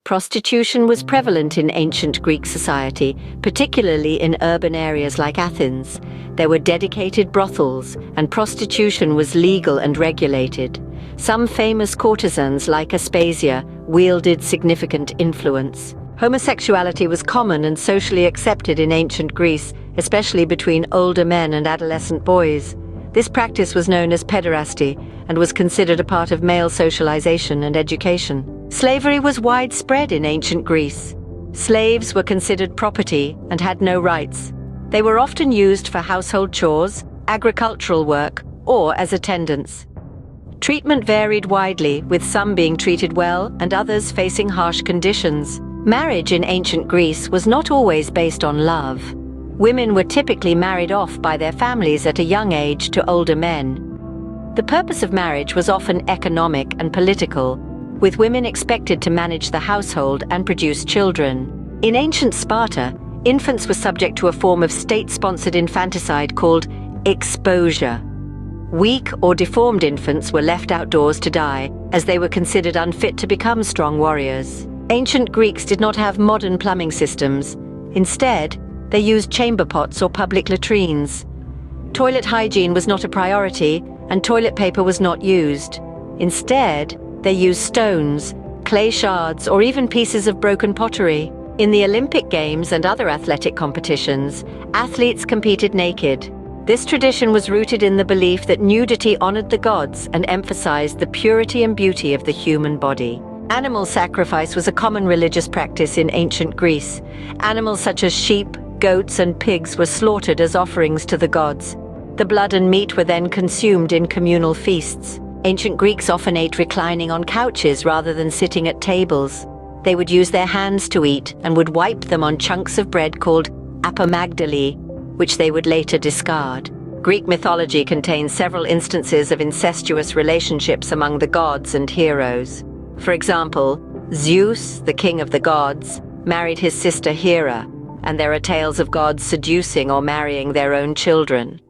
Prostitution was prevalent in ancient Greek society, particularly in urban areas like Athens. There were dedicated brothels, and prostitution was legal and regulated. Some famous courtesans, like Aspasia, wielded significant influence. Homosexuality was common and socially accepted in ancient Greece, especially between older men and adolescent boys. This practice was known as pederasty and was considered a part of male socialization and education. Slavery was widespread in ancient Greece. Slaves were considered property and had no rights. They were often used for household chores, agricultural work, or as attendants. Treatment varied widely, with some being treated well and others facing harsh conditions. Marriage in ancient Greece was not always based on love. Women were typically married off by their families at a young age to older men. The purpose of marriage was often economic and political, with women expected to manage the household and produce children. In ancient Sparta, infants were subject to a form of state-sponsored infanticide called exposure. Weak or deformed infants were left outdoors to die, as they were considered unfit to become strong warriors. Ancient Greeks did not have modern plumbing systems. Instead, they used chamber pots or public latrines. Toilet hygiene was not a priority, and toilet paper was not used. Instead, they used stones, clay shards, or even pieces of broken pottery. In the Olympic Games and other athletic competitions, athletes competed naked. This tradition was rooted in the belief that nudity honored the gods and emphasized the purity and beauty of the human body. Animal sacrifice was a common religious practice in ancient Greece. Animals such as sheep, goats, and pigs were slaughtered as offerings to the gods. The blood and meat were then consumed in communal feasts. Ancient Greeks often ate reclining on couches rather than sitting at tables. They would use their hands to eat and would wipe them on chunks of bread called apomagdali, which they would later discard. Greek mythology contains several instances of incestuous relationships among the gods and heroes. For example, Zeus, the king of the gods, married his sister Hera, and there are tales of gods seducing or marrying their own children.